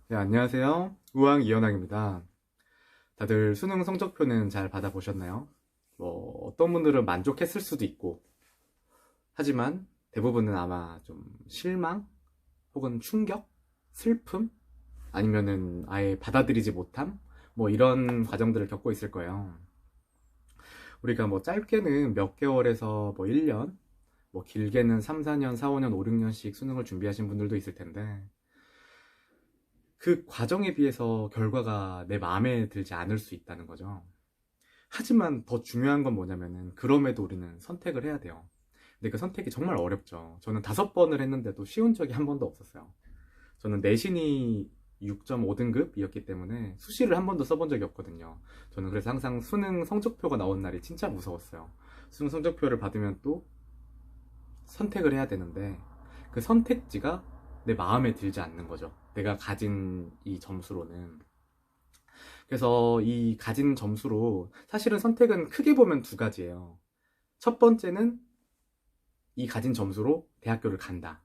네, 안녕하세요. 우왕 이현왕입니다. 다들 수능 성적표는 잘 받아보셨나요? 어떤 분들은 만족했을 수도 있고, 하지만 대부분은 아마 좀 실망? 혹은 충격? 슬픔? 아니면은 아예 받아들이지 못함? 이런 과정들을 겪고 있을 거예요. 우리가 짧게는 몇 개월에서 1년, 길게는 3, 4년, 4, 5년, 5, 6년씩 수능을 준비하신 분들도 있을 텐데, 그 과정에 비해서 결과가 내 마음에 들지 않을 수 있다는 거죠. 하지만 더 중요한 건 뭐냐면은 그럼에도 우리는 선택을 해야 돼요. 근데 그 선택이 정말 어렵죠. 저는 5번을 했는데도 쉬운 적이 한 번도 없었어요. 저는 내신이 6.5등급이었기 때문에 수시를 한 번도 써본 적이 없거든요. 저는 그래서 항상 수능 성적표가 나온 날이 진짜 무서웠어요. 수능 성적표를 받으면 또 선택을 해야 되는데 그 선택지가 내 마음에 들지 않는 거죠. 내가 가진 이 점수로는. 그래서 이 가진 점수로 사실은 선택은 크게 보면 두 가지예요. 첫 번째는 이 가진 점수로 대학교를 간다.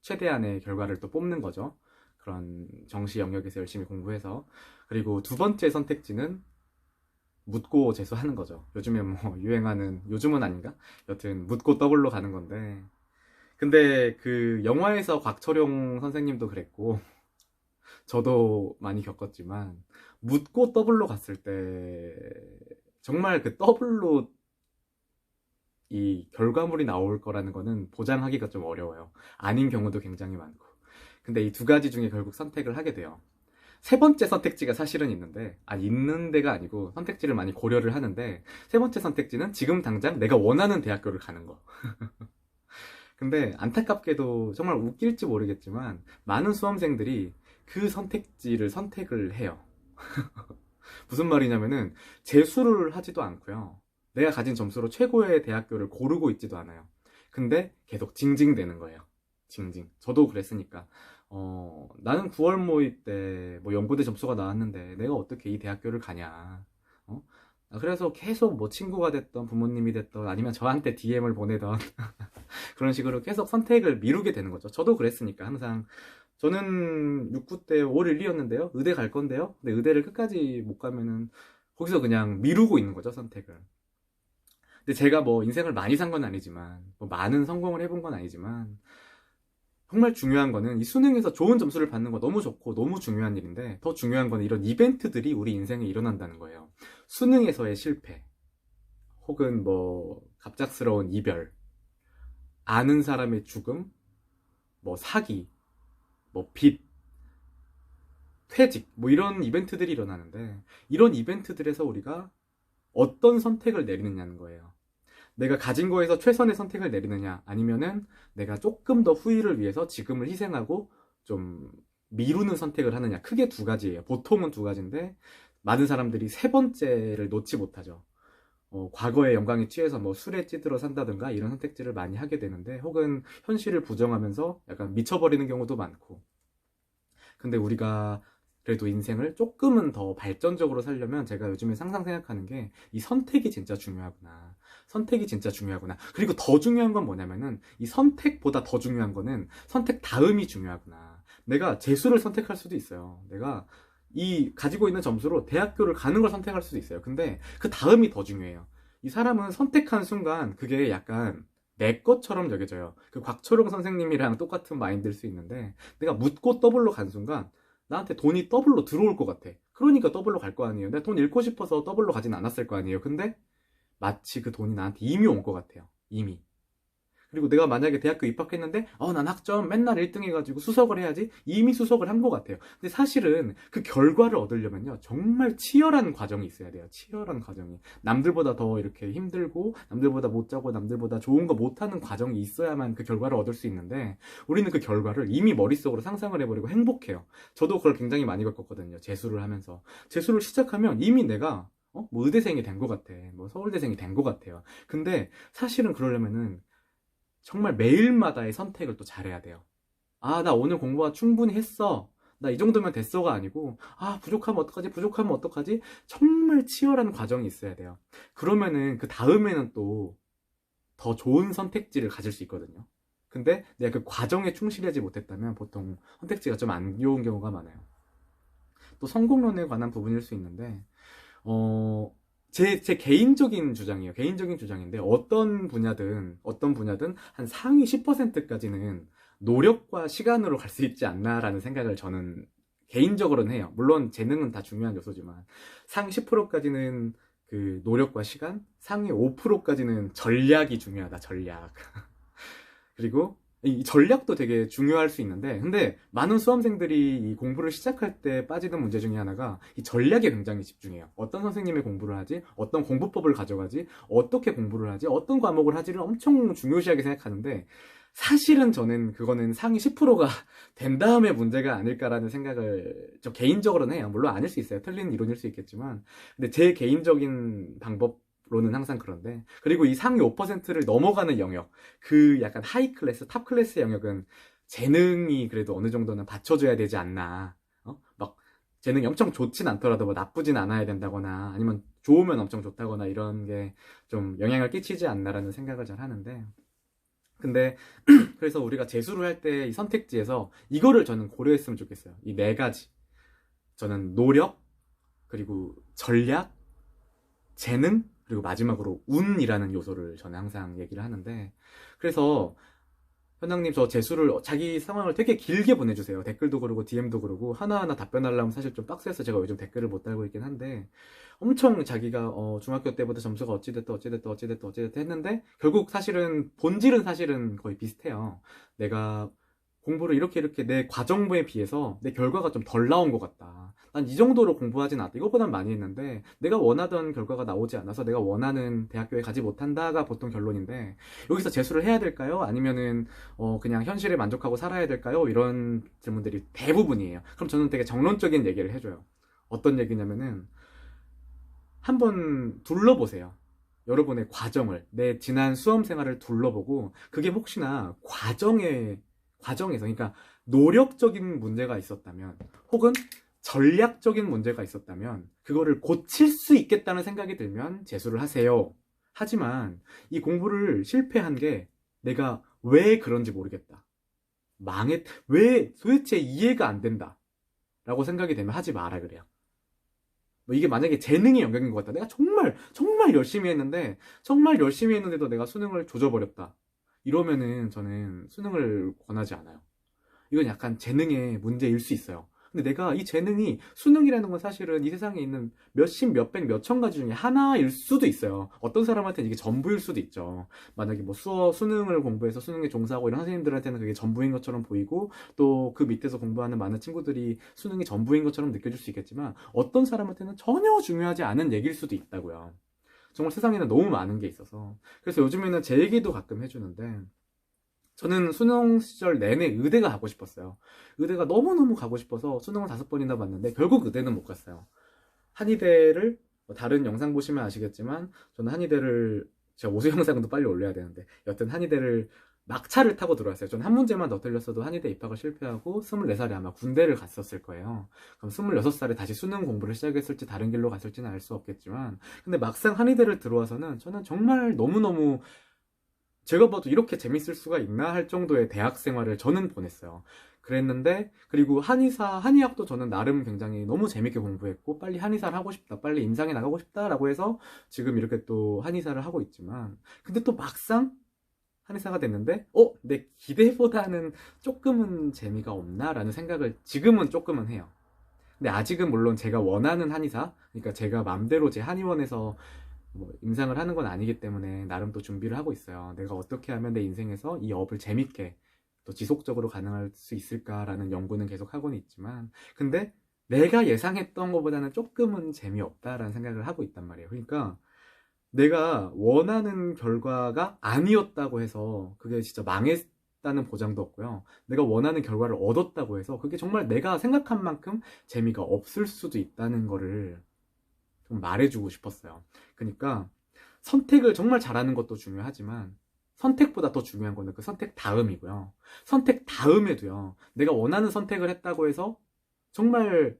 최대한의 결과를 또 뽑는 거죠. 그런 정시 영역에서 열심히 공부해서. 그리고 두 번째 선택지는 묻고 재수하는 거죠. 요즘에 유행하는, 요즘은 아닌가? 여튼 묻고 더블로 가는 건데. 근데 그 영화에서 곽철용 선생님도 그랬고, 저도 많이 겪었지만, 묻고 더블로 갔을 때, 정말 그 더블로 이 결과물이 나올 거라는 거는 보장하기가 좀 어려워요. 아닌 경우도 굉장히 많고. 근데 이 두 가지 중에 결국 선택을 하게 돼요. 세 번째 선택지가 사실은 있는데, 있는 데가 아니고 선택지를 많이 고려를 하는데, 세 번째 선택지는 지금 당장 내가 원하는 대학교를 가는 거. 근데 안타깝게도 정말 웃길지 모르겠지만, 많은 수험생들이 그 선택지를 선택을 해요. 무슨 말이냐면은, 재수를 하지도 않고요. 내가 가진 점수로 최고의 대학교를 고르고 있지도 않아요. 근데 계속 징징대는 거예요. 징징. 저도 그랬으니까. 나는 9월 모의 때 연고대 점수가 나왔는데 내가 어떻게 이 대학교를 가냐. 어? 그래서 계속 친구가 됐던 부모님이 됐던 아니면 저한테 DM을 보내던 그런 식으로 계속 선택을 미루게 되는 거죠. 저도 그랬으니까 항상 저는 6구 때 5월 1리였는데요. 의대 갈 건데요. 근데 의대를 끝까지 못 가면은 거기서 그냥 미루고 있는 거죠, 선택을. 근데 제가 인생을 많이 산 건 아니지만, 많은 성공을 해본 건 아니지만, 정말 중요한 거는 이 수능에서 좋은 점수를 받는 거 너무 좋고 너무 중요한 일인데, 더 중요한 거는 이런 이벤트들이 우리 인생에 일어난다는 거예요. 수능에서의 실패, 혹은 갑작스러운 이별, 아는 사람의 죽음, 사기, 빚, 퇴직, 이런 이벤트들이 일어나는데, 이런 이벤트들에서 우리가 어떤 선택을 내리느냐는 거예요. 내가 가진 거에서 최선의 선택을 내리느냐, 아니면은 내가 조금 더 후일을 위해서 지금을 희생하고 좀 미루는 선택을 하느냐. 크게 두 가지예요. 보통은 두 가지인데 많은 사람들이 세 번째를 놓지 못하죠. 과거의 영광에 취해서 술에 찌들어 산다든가 이런 선택지를 많이 하게 되는데, 혹은 현실을 부정하면서 약간 미쳐버리는 경우도 많고. 근데 우리가 그래도 인생을 조금은 더 발전적으로 살려면 제가 요즘에 항상 생각하는 게 이 선택이 진짜 중요하구나. 선택이 진짜 중요하구나. 그리고 더 중요한 건 뭐냐면은 이 선택보다 더 중요한 거는 선택 다음이 중요하구나. 내가 재수를 선택할 수도 있어요. 내가 이 가지고 있는 점수로 대학교를 가는 걸 선택할 수도 있어요. 근데 그 다음이 더 중요해요. 이 사람은 선택한 순간 그게 약간 내 것처럼 여겨져요. 그 곽초롱 선생님이랑 똑같은 마인드일 수 있는데, 내가 묻고 더블로 간 순간 나한테 돈이 더블로 들어올 것 같아. 그러니까 더블로 갈 거 아니에요. 내가 돈 잃고 싶어서 더블로 가진 않았을 거 아니에요. 근데 마치 그 돈이 나한테 이미 온 것 같아요. 이미. 그리고 내가 만약에 대학교 입학했는데 난 학점 맨날 1등 해가지고 수석을 해야지, 이미 수석을 한 것 같아요. 근데 사실은 그 결과를 얻으려면요 정말 치열한 과정이 있어야 돼요. 치열한 과정이. 남들보다 더 이렇게 힘들고 남들보다 못 자고 남들보다 좋은 거 못하는 과정이 있어야만 그 결과를 얻을 수 있는데, 우리는 그 결과를 이미 머릿속으로 상상을 해버리고 행복해요. 저도 그걸 굉장히 많이 겪었거든요. 재수를 하면서. 재수를 시작하면 이미 내가 의대생이 된 것 같아. 서울대생이 된 것 같아요. 근데 사실은 그러려면은 정말 매일마다의 선택을 또 잘해야 돼요. 나 오늘 공부 충분히 했어. 나 이 정도면 됐어가 아니고, 부족하면 어떡하지? 부족하면 어떡하지? 정말 치열한 과정이 있어야 돼요. 그러면은 그 다음에는 또 더 좋은 선택지를 가질 수 있거든요. 근데 내가 그 과정에 충실하지 못했다면 보통 선택지가 좀 안 좋은 경우가 많아요. 또 성공론에 관한 부분일 수 있는데, 제 개인적인 주장이에요. 개인적인 주장인데, 어떤 분야든 한 상위 10%까지는 노력과 시간으로 갈 수 있지 않나라는 생각을 저는 개인적으로는 해요. 물론 재능은 다 중요한 요소지만, 상위 10%까지는 그 노력과 시간, 상위 5%까지는 전략이 중요하다, 전략. 그리고 이 전략도 되게 중요할 수 있는데, 근데 많은 수험생들이 이 공부를 시작할 때 빠지는 문제 중에 하나가 이 전략에 굉장히 집중해요. 어떤 선생님의 공부를 하지, 어떤 공부법을 가져가지, 어떻게 공부를 하지, 어떤 과목을 하지를 엄청 중요시하게 생각하는데, 사실은 저는 그거는 상위 10%가 된 다음에 문제가 아닐까라는 생각을 저 개인적으로는 해요. 물론 아닐 수 있어요. 틀린 이론일 수 있겠지만, 근데 제 개인적인 방법로는 항상 그런데, 그리고 이 상위 5%를 넘어가는 영역, 그 약간 하이 클래스, 탑 클래스 영역은 재능이 그래도 어느 정도는 받쳐줘야 되지 않나. 막 재능이 엄청 좋진 않더라도 뭐 나쁘진 않아야 된다거나, 아니면 좋으면 엄청 좋다거나, 이런 게 좀 영향을 끼치지 않나라는 생각을 잘 하는데, 근데 그래서 우리가 재수를 할 때 이 선택지에서 이거를 저는 고려했으면 좋겠어요. 이 네 가지. 저는 노력, 그리고 전략, 재능, 그리고 마지막으로 운이라는 요소를 저는 항상 얘기를 하는데, 그래서 현장님 저 재수를 자기 상황을 되게 길게 보내주세요. 댓글도 그러고 DM도 그러고 하나하나 답변하려면 사실 좀 빡세서 제가 요즘 댓글을 못 달고 있긴 한데, 엄청 자기가 중학교 때부터 점수가 어찌됐다 했는데, 결국 사실은 본질은 사실은 거의 비슷해요. 내가 공부를 이렇게 내 과정에 비해서 내 결과가 좀 덜 나온 것 같다. 난 이 정도로 공부하진 않았다. 이거보단 많이 했는데 내가 원하던 결과가 나오지 않아서 내가 원하는 대학교에 가지 못한다가 보통 결론인데, 여기서 재수를 해야 될까요? 아니면은 그냥 현실에 만족하고 살아야 될까요? 이런 질문들이 대부분이에요. 그럼 저는 되게 정론적인 얘기를 해줘요. 어떤 얘기냐면은, 한번 둘러보세요. 여러분의 과정을, 내 지난 수험 생활을 둘러보고, 그게 혹시나 과정에서, 그러니까 노력적인 문제가 있었다면, 혹은 전략적인 문제가 있었다면, 그거를 고칠 수 있겠다는 생각이 들면 재수를 하세요. 하지만 이 공부를 실패한 게 내가 왜 그런지 모르겠다, 왜 도대체 이해가 안 된다 라고 생각이 되면 하지 마라 그래요. 뭐 이게 만약에 재능의 영역인 것 같다, 내가 정말 열심히 했는데도 내가 수능을 조져버렸다, 이러면은 저는 수능을 권하지 않아요. 이건 약간 재능의 문제일 수 있어요. 근데 내가 이 재능이, 수능이라는 건 사실은 이 세상에 있는 몇십, 몇백, 몇천 가지 중에 하나일 수도 있어요. 어떤 사람한테는 이게 전부일 수도 있죠. 만약에 뭐 수능을 공부해서 수능에 종사하고 이런 선생님들한테는 그게 전부인 것처럼 보이고, 또 그 밑에서 공부하는 많은 친구들이 수능이 전부인 것처럼 느껴질 수 있겠지만, 어떤 사람한테는 전혀 중요하지 않은 얘기일 수도 있다고요. 정말 세상에는 너무 많은 게 있어서. 그래서 요즘에는 제 얘기도 가끔 해주는데, 저는 수능 시절 내내 의대가 가고 싶었어요. 의대가 너무너무 가고 싶어서 수능을 5번이나 봤는데 결국 의대는 못 갔어요. 한의대를, 다른 영상 보시면 아시겠지만, 저는 한의대를, 제가 오수 영상도 빨리 올려야 되는데, 여튼 한의대를 막차를 타고 들어왔어요. 저는 한 문제만 더 틀렸어도 한의대 입학을 실패하고 24살에 아마 군대를 갔었을 거예요. 그럼 26살에 다시 수능 공부를 시작했을지 다른 길로 갔을지는 알 수 없겠지만, 근데 막상 한의대를 들어와서는 저는 정말 너무너무, 제가 봐도 이렇게 재밌을 수가 있나 할 정도의 대학 생활을 저는 보냈어요. 그랬는데, 그리고 한의학도 저는 나름 굉장히 너무 재밌게 공부했고, 빨리 한의사를 하고 싶다, 빨리 임상에 나가고 싶다라고 해서 지금 이렇게 또 한의사를 하고 있지만, 근데 또 막상 한의사가 됐는데, 내 기대보다는 조금은 재미가 없나라는 생각을 지금은 조금은 해요. 근데 아직은 물론 제가 원하는 한의사, 그러니까 제가 맘대로 제 한의원에서 뭐 임상을 하는 건 아니기 때문에 나름 또 준비를 하고 있어요. 내가 어떻게 하면 내 인생에서 이 업을 재밌게 또 지속적으로 가능할 수 있을까라는 연구는 계속 하고는 있지만, 근데 내가 예상했던 것보다는 조금은 재미없다라는 생각을 하고 있단 말이에요. 그러니까 내가 원하는 결과가 아니었다고 해서 그게 진짜 망했다는 보장도 없고요. 내가 원하는 결과를 얻었다고 해서 그게 정말 내가 생각한 만큼 재미가 없을 수도 있다는 거를 좀 말해주고 싶었어요. 그러니까 선택을 정말 잘하는 것도 중요하지만, 선택보다 더 중요한 거는 그 선택 다음이고요. 선택 다음에도요, 내가 원하는 선택을 했다고 해서 정말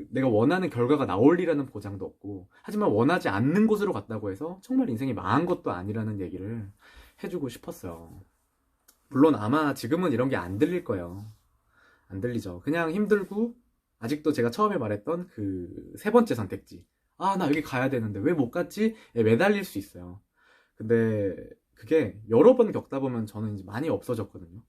내가 원하는 결과가 나올리라는 보장도 없고, 하지만 원하지 않는 곳으로 갔다고 해서 정말 인생이 망한 것도 아니라는 얘기를 해주고 싶었어요. 물론 아마 지금은 이런 게 안 들릴 거예요. 안 들리죠. 그냥 힘들고 아직도 제가 처음에 말했던 그 세 번째 선택지. 아, 나 여기 가야 되는데 왜 못 갔지? 에 매달릴 수 있어요. 근데 그게 여러 번 겪다 보면 저는 이제 많이 없어졌거든요.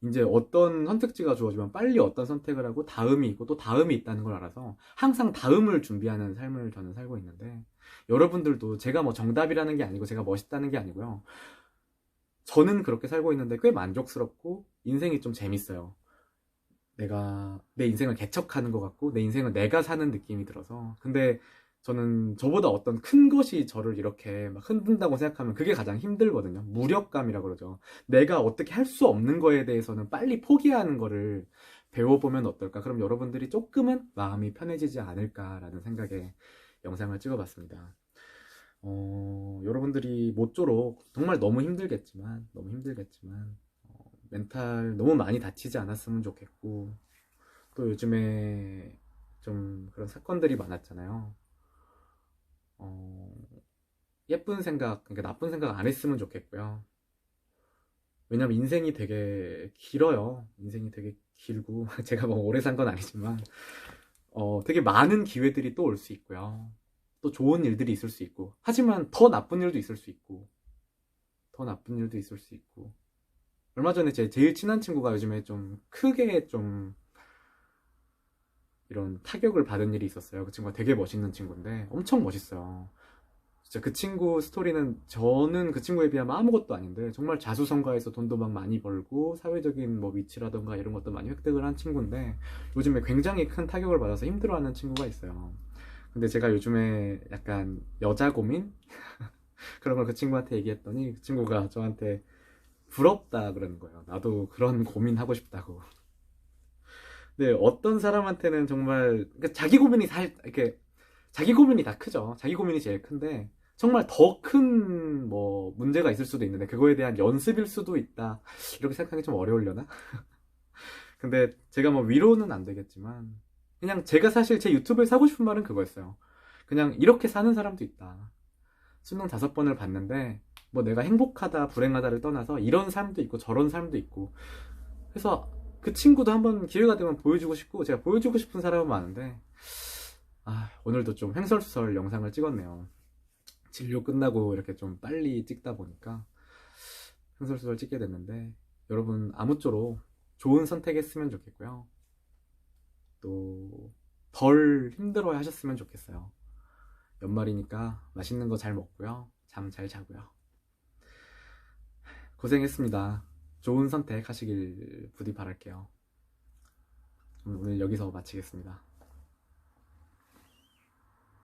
이제 어떤 선택지가 주어지면 빨리 어떤 선택을 하고 다음이 있고 또 다음이 있다는 걸 알아서 항상 다음을 준비하는 삶을 저는 살고 있는데, 여러분들도 제가 뭐 정답이라는 게 아니고 제가 멋있다는 게 아니고요. 저는 그렇게 살고 있는데 꽤 만족스럽고 인생이 좀 재밌어요. 내가 내 인생을 개척하는 것 같고 내 인생을 내가 사는 느낌이 들어서. 근데 저는 저보다 어떤 큰 것이 저를 이렇게 막 흔든다고 생각하면 그게 가장 힘들거든요. 무력감이라고 그러죠. 내가 어떻게 할 수 없는 거에 대해서는 빨리 포기하는 거를 배워보면 어떨까? 그럼 여러분들이 조금은 마음이 편해지지 않을까라는 생각에 영상을 찍어봤습니다. 여러분들이 모쪼록 정말 너무 힘들겠지만 멘탈 너무 많이 다치지 않았으면 좋겠고, 또 요즘에 좀 그런 사건들이 많았잖아요. 어, 예쁜 생각, 그러니까 나쁜 생각 안 했으면 좋겠고요. 왜냐면 인생이 되게 길어요. 인생이 되게 길고, 제가 뭐 오래 산 건 아니지만, 되게 많은 기회들이 또 올 수 있고요. 또 좋은 일들이 있을 수 있고, 하지만 더 나쁜 일도 있을 수 있고, 더 나쁜 일도 있을 수 있고. 얼마 전에 제 제일 친한 친구가 요즘에 좀 크게 좀 이런 타격을 받은 일이 있었어요. 그 친구가 되게 멋있는 친구인데 엄청 멋있어요. 진짜 그 친구 스토리는, 저는 그 친구에 비하면 아무것도 아닌데 정말 자수성가해서 돈도 막 많이 벌고 사회적인 뭐 위치라던가 이런 것도 많이 획득을 한 친구인데 요즘에 굉장히 큰 타격을 받아서 힘들어하는 친구가 있어요. 근데 제가 요즘에 약간 여자 고민? 그런 걸 그 친구한테 얘기했더니 그 친구가 저한테 부럽다 그러는 거예요. 나도 그런 고민하고 싶다고. 근데 어떤 사람한테는 정말 그러니까 자기 고민이 다 이렇게, 자기 고민이 다 크죠. 자기 고민이 제일 큰데 정말 더 큰 뭐 문제가 있을 수도 있는데 그거에 대한 연습일 수도 있다. 이렇게 생각하기 좀 어려우려나? 근데 제가 뭐 위로는 안 되겠지만 그냥 제가 사실 제 유튜브에 사고 싶은 말은 그거였어요. 그냥 이렇게 사는 사람도 있다. 수능 5번을 봤는데 뭐 내가 행복하다 불행하다를 떠나서 이런 삶도 있고 저런 삶도 있고 해서 그 친구도 한번 기회가 되면 보여주고 싶고, 제가 보여주고 싶은 사람은 많은데 오늘도 좀 횡설수설 영상을 찍었네요. 진료 끝나고 이렇게 좀 빨리 찍다 보니까 횡설수설 찍게 됐는데, 여러분 아무쪼록 좋은 선택했으면 좋겠고요. 또 덜 힘들어 하셨으면 좋겠어요. 연말이니까 맛있는 거 잘 먹고요. 잠 잘 자고요. 고생했습니다. 좋은 선택 하시길 부디 바랄게요. 오늘 여기서 마치겠습니다.